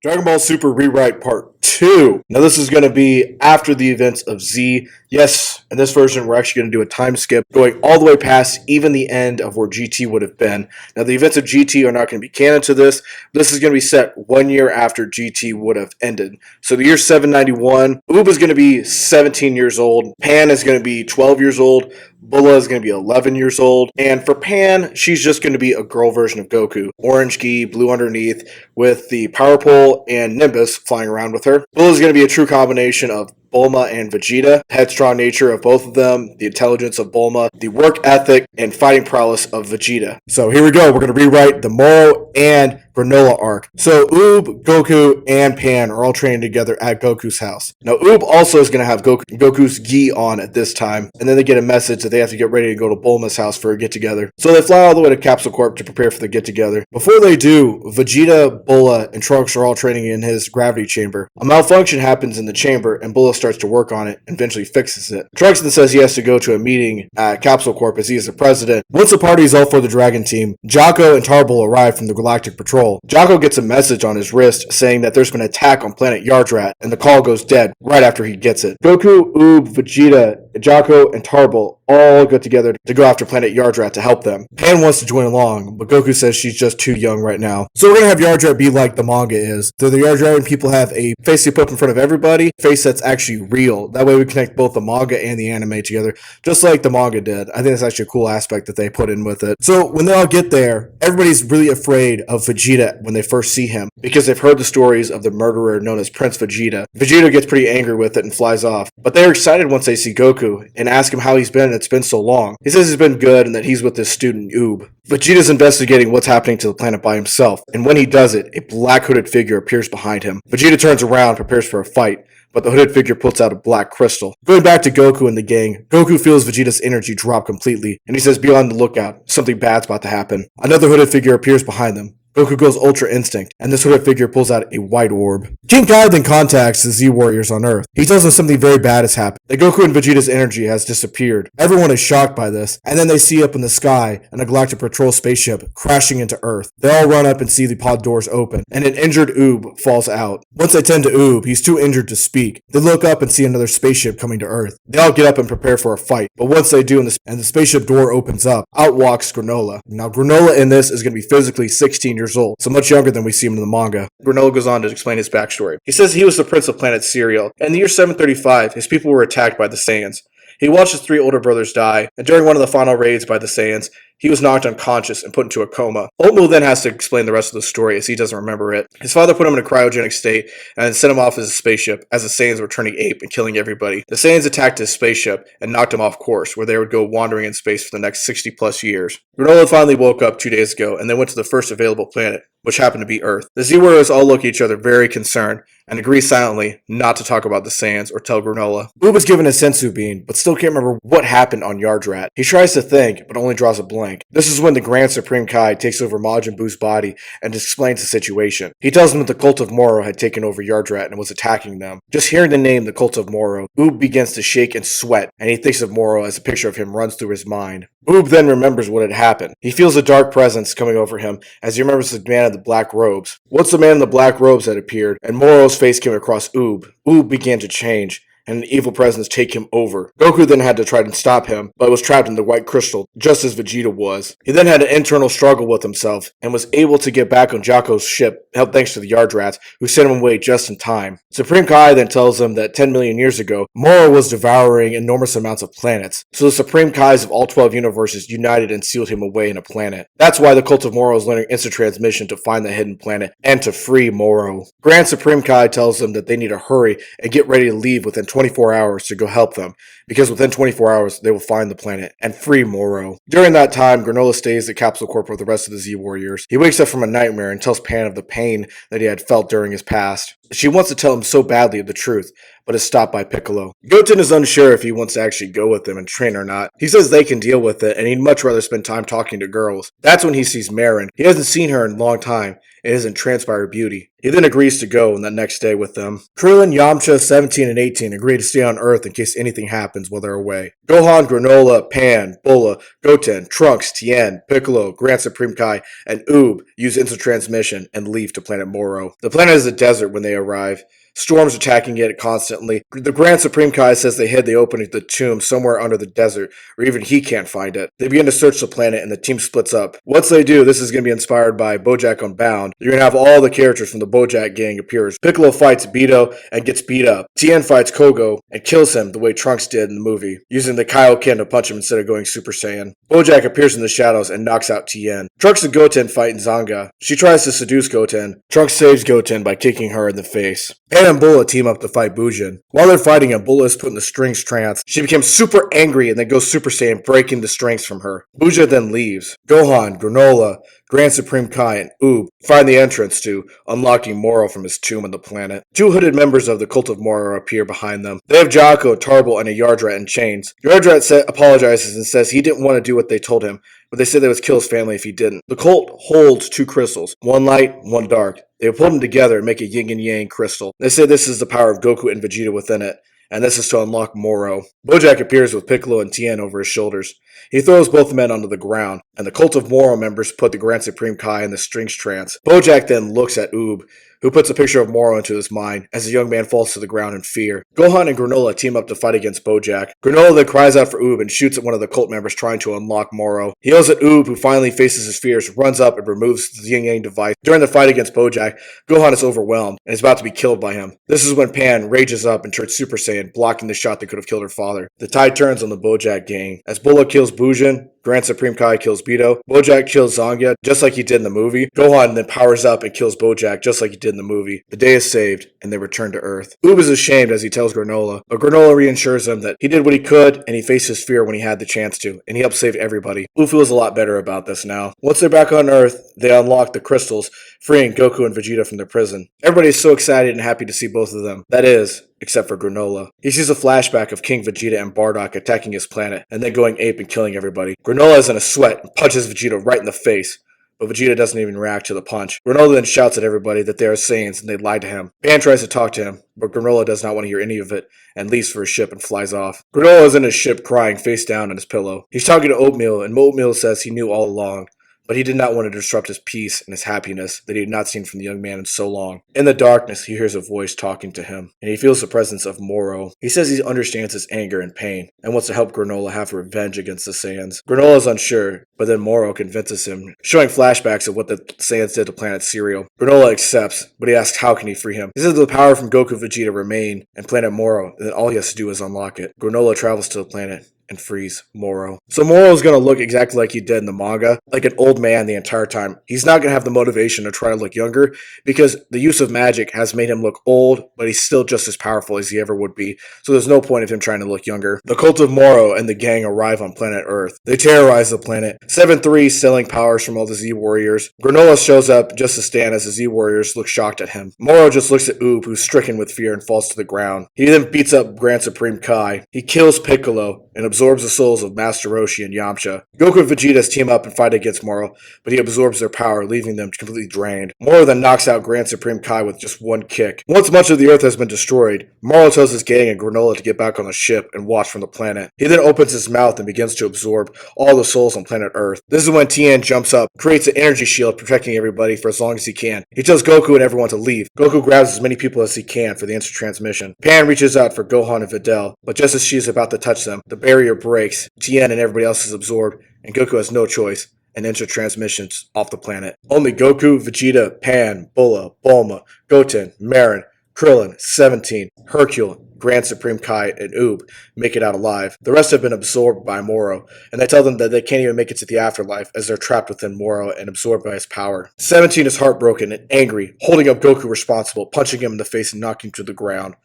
Dragon Ball Super Rewrite Part 2. Now, this is going to be after the events of Z. Yes, in this version, we're actually going to do a time skip going all the way past even the end of where GT would have been. Now, the events of GT are not going to be canon to this. This is going to be set 1 year after GT would have ended. So, the year 791, Oob is going to be 17 years old. Pan is going to be 12 years old. Bulla is going to be 11 years old. And for Pan, she's just going to be a girl version of Goku. Orange gi, blue underneath, with the Power Pole and Nimbus flying around with her. Bulla is going to be a true combination of Bulma and Vegeta, headstrong nature of both of them, the intelligence of Bulma, the work ethic and fighting prowess of Vegeta. So here we go. We're going to rewrite the Moro and Granola arc. So Oob, Goku, and Pan are all training together at Goku's house. Now Oob also is going to have Goku's gi on at this time, and then they get a message that they have to get ready to go to Bulma's house for a get-together. So they fly all the way to Capsule Corp to prepare for the get-together. Before they do, Vegeta, Bulla, and Trunks are all training in his gravity chamber. A malfunction happens in the chamber, and Bulla starts to work on it and eventually fixes it. Trunks then says he has to go to a meeting at Capsule Corp as he is the president. Once the party is all for the Dragon Team, Jocko and Tarbell arrive from the Galactic Patrol. Jocko gets a message on his wrist saying that there's been an attack on planet Yardrat, and the call goes dead right after he gets it. Goku, Oob, Vegeta, Jocko, and Tarbell all get together to go after planet Yardrat to help them. Pan wants to join along, but Goku says she's just too young right now. So we're gonna have Yardrat be like the manga is. So the Yardratian people have a face they put in front of everybody, a face that's actually real. That way we connect both the manga and the anime together, just like the manga did. I think that's actually a cool aspect that they put in with it. So when they all get there, everybody's really afraid of Vegeta when they first see him, because they've heard the stories of the murderer known as Prince Vegeta. Vegeta gets pretty angry with it and flies off, but they're excited once they see Goku and ask him how he's been. It's been so long. He says he's been good and that he's with his student Oob. Vegeta's investigating what's happening to the planet by himself, and when he does it, a black hooded figure appears behind him. Vegeta turns around, prepares for a fight, but the hooded figure pulls out a black crystal. Going back to Goku and the gang, Goku feels Vegeta's energy drop completely, and he says be on the lookout, something bad's about to happen. Another hooded figure appears behind them. Goku goes Ultra Instinct, and this hooded figure pulls out a white orb. King Kai then contacts the Z-Warriors on Earth. He tells them something very bad has happened, that Goku and Vegeta's energy has disappeared. Everyone is shocked by this, and then they see up in the sky an Galactic Patrol spaceship crashing into Earth. They all run up and see the pod doors open, and an injured Oob falls out. Once they tend to Oob, he's too injured to speak. They look up and see another spaceship coming to Earth. They all get up and prepare for a fight, but once they do and the spaceship door opens up, out walks Granola. Now Granola in this is going to be physically 16 years old, so much younger than we see him in the manga. Granola goes on to explain his backstory. He says he was the prince of planet Cereal. In the year 735, his people were attacked by the Saiyans. He watched his 3 older brothers die, and during one of the final raids by the Saiyans, he was knocked unconscious and put into a coma. Oatmeal then has to explain the rest of the story as he doesn't remember it. His father put him in a cryogenic state and then sent him off as a spaceship as the Saiyans were turning ape and killing everybody. The Saiyans attacked his spaceship and knocked him off course, where they would go wandering in space for the next 60 plus years. Granola finally woke up 2 days ago and they went to the first available planet, which happened to be Earth. The Z-Warriors all look at each other very concerned and agree silently not to talk about the Saiyans or tell Granola. Oob is given a sensu bean, but still can't remember what happened on Yardrat. He tries to think, but only draws a blank. This is when the Grand Supreme Kai takes over Majin Buu's body and explains the situation. He tells him that the cult of Moro had taken over Yardrat and was attacking them. Just hearing the name, the cult of Moro, Oob begins to shake and sweat, and he thinks of Moro as a picture of him runs through his mind. Oob then remembers what had happened. He feels a dark presence coming over him as he remembers the man in the black robes. Once the man in the black robes had appeared and Moro's face came across Oob, Oob began to change, and an evil presence take him over. Goku then had to try to stop him, but was trapped in the white crystal, just as Vegeta was. He then had an internal struggle with himself, and was able to get back on Jocko's ship, helped thanks to the Yardrats, who sent him away just in time. Supreme Kai then tells him that 10 million years ago, Moro was devouring enormous amounts of planets, so the Supreme Kais of all 12 universes united and sealed him away in a planet. That's why the cult of Moro is learning instant transmission to find the hidden planet, and to free Moro. Grand Supreme Kai tells them that they need to hurry and get ready to leave within 24 hours to go help them, because within 24 hours they will find the planet and free Moro. During that time, Granola stays at Capsule Corp with the rest of the Z-Warriors. He wakes up from a nightmare and tells Pan of the pain that he had felt during his past. She wants to tell him so badly the truth, but is stopped by Piccolo. Goten is unsure if he wants to actually go with them and train or not. He says they can deal with it, and he'd much rather spend time talking to girls. That's when he sees Marin. He hasn't seen her in a long time, and isn't entranced by her beauty. He then agrees to go on that next day with them. Krillin, Yamcha, 17, and 18 agree to stay on Earth in case anything happens while they're away. Gohan, Granola, Pan, Bulla, Goten, Trunks, Tien, Piccolo, Grand Supreme Kai, and Oob use instant transmission and leave to planet Moro. The planet is a desert when they arrive. Storms attacking it constantly. The Grand Supreme Kai says they hid the opening to the tomb somewhere under the desert, or even he can't find it. They begin to search the planet, and the team splits up. Once they do, this is going to be inspired by BoJack Unbound. You're going to have all the characters from the BoJack gang appears. Piccolo fights Beto and gets beat up. Tien fights Kogo and kills him the way Trunks did in the movie, using the Kaioken to punch him instead of going Super Saiyan. BoJack appears in the shadows and knocks out Tien. Trunks and Goten fight in Zanga. She tries to seduce Goten. Trunks saves Goten by kicking her in the face. Pan and Bulla team up to fight Bujin. While they're fighting him, Bulla is put in the strings trance. She becomes super angry and then goes Super Saiyan, breaking the strings from her. Bujin then leaves. Gohan, Granola, Grand Supreme Kai, and Oob find the entrance to unlocking Moro from his tomb on the planet. Two hooded members of the Cult of Moro appear behind them. They have Jocko, Tarble, and a Yardrat in chains. Yardrat apologizes and says he didn't want to do what they told him, but they said they would kill his family if he didn't. The cult holds two crystals, one light, one dark. They will put them together and make a yin and yang crystal. They say this is the power of Goku and Vegeta within it, and this is to unlock Moro. BoJack appears with Piccolo and Tien over his shoulders. He throws both men onto the ground, and the Cult of Moro members put the Grand Supreme Kai in the strings trance. BoJack then looks at Oob, who puts a picture of Moro into his mind as the young man falls to the ground in fear. Gohan and Granola team up to fight against BoJack. Granola then cries out for Oob and shoots at one of the cult members trying to unlock Moro. He yells at Oob, who finally faces his fears, runs up and removes the Yin Yang device. During the fight against BoJack, Gohan is overwhelmed and is about to be killed by him. This is when Pan rages up and turns Super Saiyan, blocking the shot that could have killed her father. The tide turns on the BoJack gang. As Bulla kills Bujin, Grand Supreme Kai kills Beto, BoJack kills Zanga, just like he did in the movie. Gohan then powers up and kills BoJack, just like he did in the movie. The day is saved, and they return to Earth. Oob is ashamed as he tells Granola, but Granola reassures him that he did what he could, and he faced his fear when he had the chance to, and he helped save everybody. Oob feels a lot better about this now. Once they're back on Earth, they unlock the crystals, freeing Goku and Vegeta from their prison. Everybody is so excited and happy to see both of them. That is, except for Granola. He sees a flashback of King Vegeta and Bardock attacking his planet, and then going ape and killing everybody. Granola is in a sweat and punches Vegeta right in the face, but Vegeta doesn't even react to the punch. Granola then shouts at everybody that they are Saiyans and they lied to him. Pan tries to talk to him, but Granola does not want to hear any of it and leaves for his ship and flies off. Granola is in his ship crying face down on his pillow. He's talking to Oatmeal, and Oatmeal says he knew all along, but he did not want to disrupt his peace and his happiness that he had not seen from the young man in so long. In the darkness, he hears a voice talking to him, and he feels the presence of Moro. He says he understands his anger and pain, and wants to help Granola have revenge against the Saiyans. Granola is unsure, but then Moro convinces him, showing flashbacks of what the Saiyans did to Planet Cereal. Granola accepts, but he asks how can he free him. He says the power from Goku Vegeta remain and Planet Moro, and that all he has to do is unlock it. Granola travels to the planet and frees Moro. So Moro is going to look exactly like he did in the manga, like an old man the entire time. He's not going to have the motivation to try to look younger because the use of magic has made him look old, but he's still just as powerful as he ever would be. So there's no point of him trying to look younger. The Cult of Moro and the gang arrive on planet Earth. They terrorize the planet. 7-3 stealing powers from all the Z Warriors. Granola shows up just to stand as the Z Warriors look shocked at him. Moro just looks at Oob, who's stricken with fear and falls to the ground. He then beats up Grand Supreme Kai. He kills Piccolo and absorbs the souls of Master Roshi and Yamcha. Goku and Vegeta team up and fight against Moro, but he absorbs their power, leaving them completely drained. Moro then knocks out Grand Supreme Kai with just one kick. Once much of the Earth has been destroyed, Moro tells his gang and Granola to get back on the ship and watch from the planet. He then opens his mouth and begins to absorb all the souls on planet Earth. This is when Tien jumps up, creates an energy shield protecting everybody for as long as he can. He tells Goku and everyone to leave. Goku grabs as many people as he can for the instant transmission. Pan reaches out for Gohan and Videl, but just as she is about to touch them, the barrier breaks. Tien and everybody else is absorbed, and Goku has no choice and enter transmissions off the planet. Only Goku, Vegeta, Pan, Bulla, Bulma, Goten, Marin, Krillin, 17, Hercule, Grand Supreme Kai, and Oob make it out alive. The rest have been absorbed by Moro, and they tell them that they can't even make it to the afterlife as they're trapped within Moro and absorbed by his power. 17 is heartbroken and angry, holding up Goku responsible, punching him in the face and knocking him to the ground.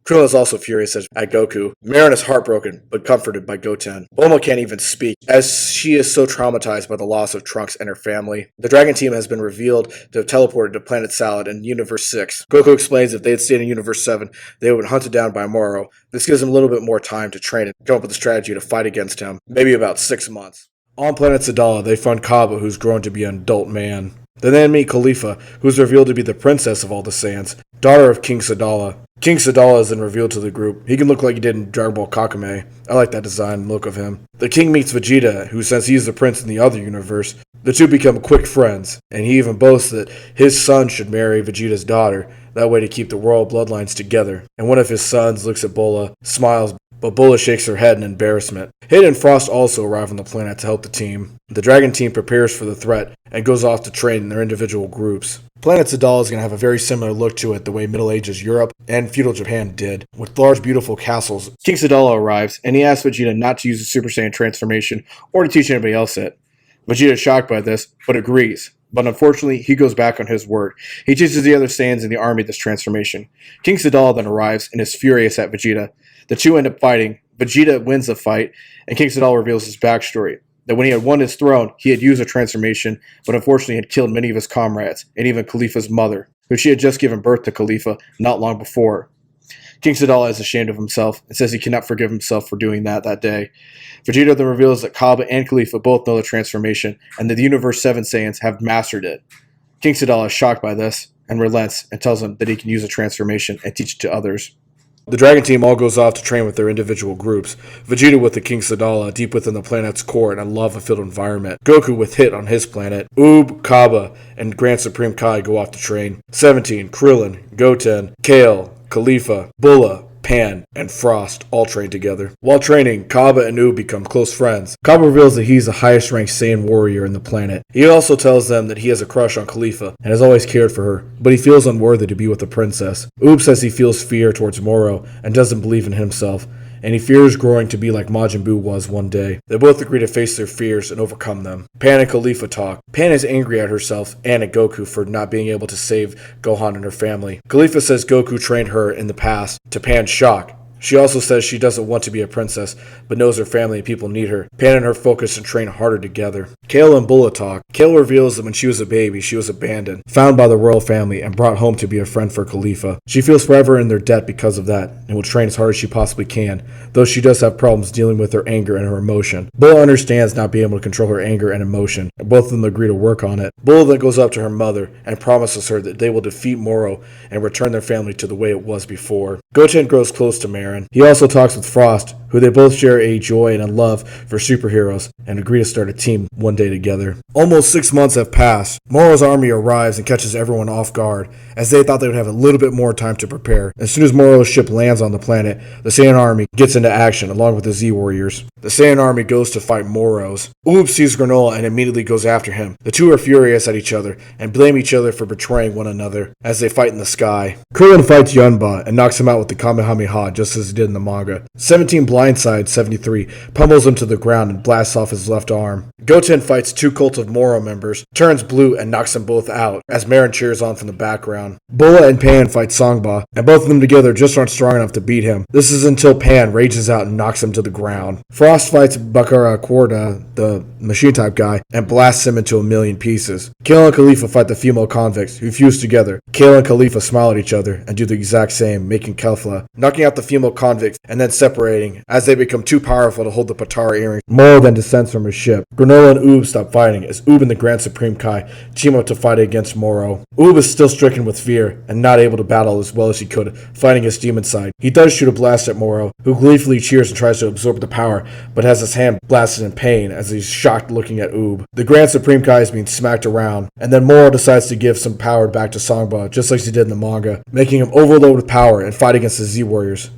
Krillin is also furious at Goku. Marin is heartbroken, but comforted by Goten. Bulma can't even speak, as she is so traumatized by the loss of Trunks and her family. The Dragon Team has been revealed to have teleported to Planet Salad in Universe 6. Goku explains if they had stayed in Universe 7, they would have been hunted down by Moro. This gives them a little bit more time to train and come up with a strategy to fight against him, maybe about 6 months. On planet Sadala, they find Kaba, who's grown to be an adult man. They then meet Khalifa, who's revealed to be the princess of all the Saiyans, daughter of King Sadala. King Sadala is then revealed to the group. He can look like he did in Dragon Ball Kakame. I like that design and look of him. The king meets Vegeta, who since he's the prince in the other universe, the two become quick friends, and he even boasts that his son should marry Vegeta's daughter, that way to keep the royal bloodlines together. And one of his sons looks at Bola, smiles, but Bola shakes her head in embarrassment. Hit and Frost also arrive on the planet to help the team. The Dragon Team prepares for the threat and goes off to train in their individual groups. Planet Sadal is going to have a very similar look to it the way Middle Ages Europe and feudal Japan did, with large beautiful castles. King Sadala arrives, and he asks Vegeta not to use the Super Saiyan transformation or to teach anybody else it. Vegeta is shocked by this, but agrees. But unfortunately, he goes back on his word. He teaches the other Saiyans in the army this transformation. King Sadala then arrives and is furious at Vegeta. The two end up fighting. Vegeta wins the fight, and King Sadala reveals his backstory. That when he had won his throne, he had used a transformation, but unfortunately had killed many of his comrades, and even Khalifa's mother, who she had just given birth to Khalifa not long before. King Sadala is ashamed of himself and says he cannot forgive himself for doing that day. Vegeta then reveals that Kaba and Khalifa both know the transformation, and that the Universe 7 Saiyans have mastered it. King Sadala is shocked by this, and relents, and tells him that he can use a transformation and teach it to others. The Dragon Team all goes off to train with their individual groups. Vegeta with the King Sadala deep within the planet's core in a lava-filled environment. Goku with Hit on his planet. Oob, Kaba, and Grand Supreme Kai go off to train. 17, Krillin, Goten, Kale, Khalifa, Bulla, Pan, and Frost all train together. While training, Kaba and Oob become close friends. Kaba reveals that he's the highest ranked Saiyan warrior in the planet. He also tells them that he has a crush on Khalifa and has always cared for her, but he feels unworthy to be with the princess. Oob says he feels fear towards Moro and doesn't believe in himself, and he fears growing to be like Majin Buu was one day. They both agree to face their fears and overcome them. Pan and Khalifa talk. Pan is angry at herself and at Goku for not being able to save Gohan and her family. Khalifa says Goku trained her in the past, to Pan's shock. She also says she doesn't want to be a princess, but knows her family and people need her. Pan and her focus and train harder together. Kale and Bulla talk. Kale reveals that when she was a baby, she was abandoned, found by the royal family, and brought home to be a friend for Khalifa. She feels forever in their debt because of that, and will train as hard as she possibly can, though she does have problems dealing with her anger and her emotion. Bulla understands not being able to control her anger and emotion, and both of them agree to work on it. Bulla then goes up to her mother and promises her that they will defeat Moro and return their family to the way it was before. Goten grows close to Marin. He also talks with Frost, who they both share a joy and a love for superheroes, and agree to start a team one day together. Almost 6 months have passed. Moro's army arrives and catches everyone off guard, as they thought they would have a little bit more time to prepare. As soon as Moro's ship lands on the planet, the Saiyan army gets into action along with the Z Warriors. The Saiyan army goes to fight Moro's. Oob sees Granolah and immediately goes after him. The two are furious at each other and blame each other for betraying one another as they fight in the sky. Krillin fights Yunba and knocks him out with the Kamehameha just as he did in the manga. 17 blindsides 73, pummels him to the ground and blasts off his left arm. Goten fights two Cult of Moro members, turns blue and knocks them both out as Marin cheers on from the background. Bulla and Pan fight Songba, and both of them together just aren't strong enough to beat him. This is until Pan rages out and knocks him to the ground. Frost fights Bakara Korda, the machine-type guy, and blasts him into a million pieces. Kale and Khalifa fight the female convicts, who fuse together. Kale and Khalifa smile at each other and do the exact same, making Kefla, knocking out the female convicts and then separating as they become too powerful to hold the Patara earrings. Moro then descends from his ship. Granola and Oob stop fighting as Oob and the Grand Supreme Kai team up to fight against Moro. Oob is still stricken with fear and not able to battle as well as he could, fighting his demon side. He does shoot a blast at Moro, who gleefully cheers and tries to absorb the power, but has his hand blasted in pain as he's shocked looking at Oob. The Grand Supreme Kai is being smacked around, and then Moro decides to give some power back to Songba, just like he did in the manga, making him overload with power and fight against the Z Warriors.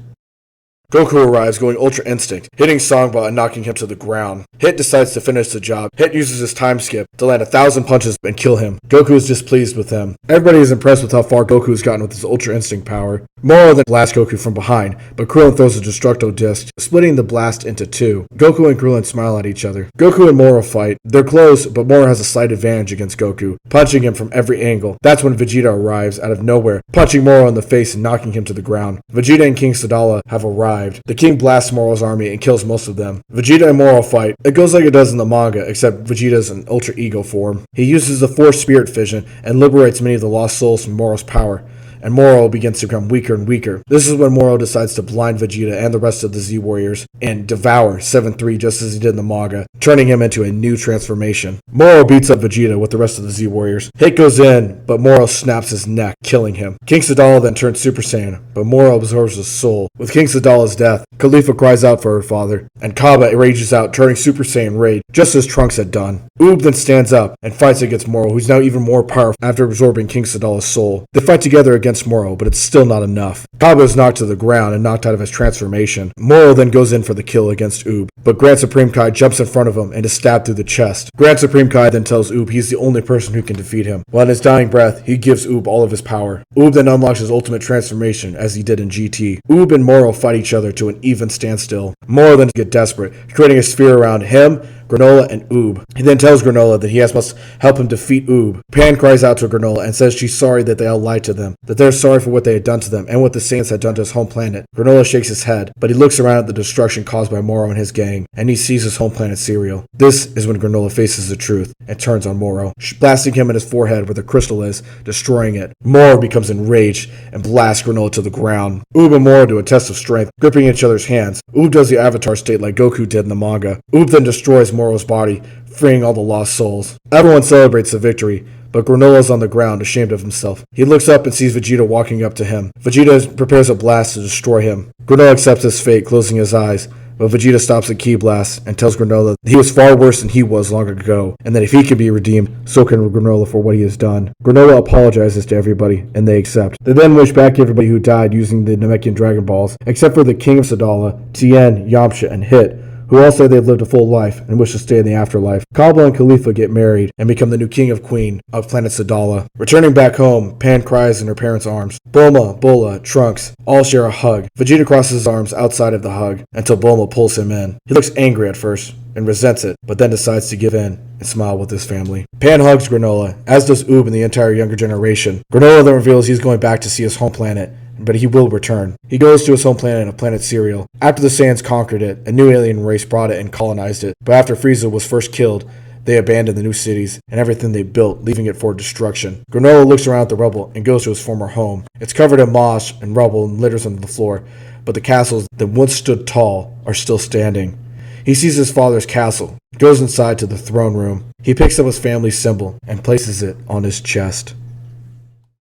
Goku arrives going Ultra Instinct, hitting Songbot and knocking him to the ground. Hit decides to finish the job. Hit uses his time skip to land 1,000 punches and kill him. Goku is displeased with him. Everybody is impressed with how far Goku has gotten with his Ultra Instinct power. Moro then blasts Goku from behind, but Krillin throws a Destructo Disc, splitting the blast into two. Goku and Krillin smile at each other. Goku and Moro fight. They're close, but Moro has a slight advantage against Goku, punching him from every angle. That's when Vegeta arrives out of nowhere, punching Moro in the face and knocking him to the ground. Vegeta and King Sadala have arrived. The king blasts Moro's army and kills most of them. Vegeta and Moro fight. It goes like it does in the manga, except Vegeta's in Ultra Ego form. He uses the Force Spirit Fission and liberates many of the lost souls from Moro's power, and Moro begins to become weaker and weaker. This is when Moro decides to blind Vegeta and the rest of the Z Warriors and devour 7-3 just as he did in the manga, turning him into a new transformation. Moro beats up Vegeta with the rest of the Z Warriors. Hit goes in, but Moro snaps his neck, killing him. King Sadala then turns Super Saiyan, but Moro absorbs his soul. With King Sadala's death, Khalifa cries out for her father, and Kaba rages out, turning Super Saiyan Rage, just as Trunks had done. Oob then stands up and fights against Moro, who's now even more powerful after absorbing King Sadala's soul. They fight together against Moro, but it's still not enough. Kaba is knocked to the ground and knocked out of his transformation. Moro then goes in for the kill against Oob, but Grand Supreme Kai jumps in front of him and is stabbed through the chest. Grand Supreme Kai then tells Oob he's the only person who can defeat him. While in his dying breath, he gives Oob all of his power. Oob then unlocks his ultimate transformation, as he did in GT. Oob and Moro fight each other to an even standstill. Moro then gets desperate, creating a sphere around him, Granola, and Oob. He then tells Granola that he must help him defeat Oob. Pan cries out to Granola and says she's sorry that they all lied to them, that they're sorry for what they had done to them and what the Saiyans had done to his home planet. Granola shakes his head, but he looks around at the destruction caused by Moro and his gang, and he sees his home planet cereal. This is when Granola faces the truth and turns on Moro, blasting him in his forehead where the crystal is, destroying it. Moro becomes enraged and blasts Granola to the ground. Oob and Moro do a test of strength, gripping each other's hands. Oob does the Avatar state like Goku did in the manga. Oob then destroys Moro's body, freeing all the lost souls. Everyone celebrates the victory, but Granola's on the ground, ashamed of himself. He looks up and sees Vegeta walking up to him. Vegeta prepares a blast to destroy him. Granola accepts his fate, closing his eyes, but Vegeta stops a ki blast and tells Granola that he was far worse than he was long ago, and that if he can be redeemed, so can Granola for what he has done. Granola apologizes to everybody, and they accept. They then wish back everybody who died using the Namekian Dragon Balls, except for the King of Sadala, Tien, Yamcha, and Hit, who all say they've lived a full life and wish to stay in the afterlife. Kaba and Khalifa get married and become the new king of queen of planet Sadala. Returning back home, Pan cries in her parents' arms. Bulma, Bola, Trunks all share a hug. Vegeta crosses his arms outside of the hug until Bulma pulls him in. He looks angry at first and resents it, but then decides to give in and smile with his family. Pan hugs Granola, as does Oob and the entire younger generation. Granola then reveals he's going back to see his home planet, but he will return. He goes to his home planet of planet Cereal. After the Saiyans conquered it, a new alien race brought it and colonized it, but after Frieza was first killed, they abandoned the new cities and everything they built, leaving it for destruction. Granola looks around at the rubble and goes to his former home. It's covered in moss and rubble and litters on the floor, but the castles that once stood tall are still standing. He sees his father's castle, goes inside to the throne room. He picks up his family's symbol and places it on his chest.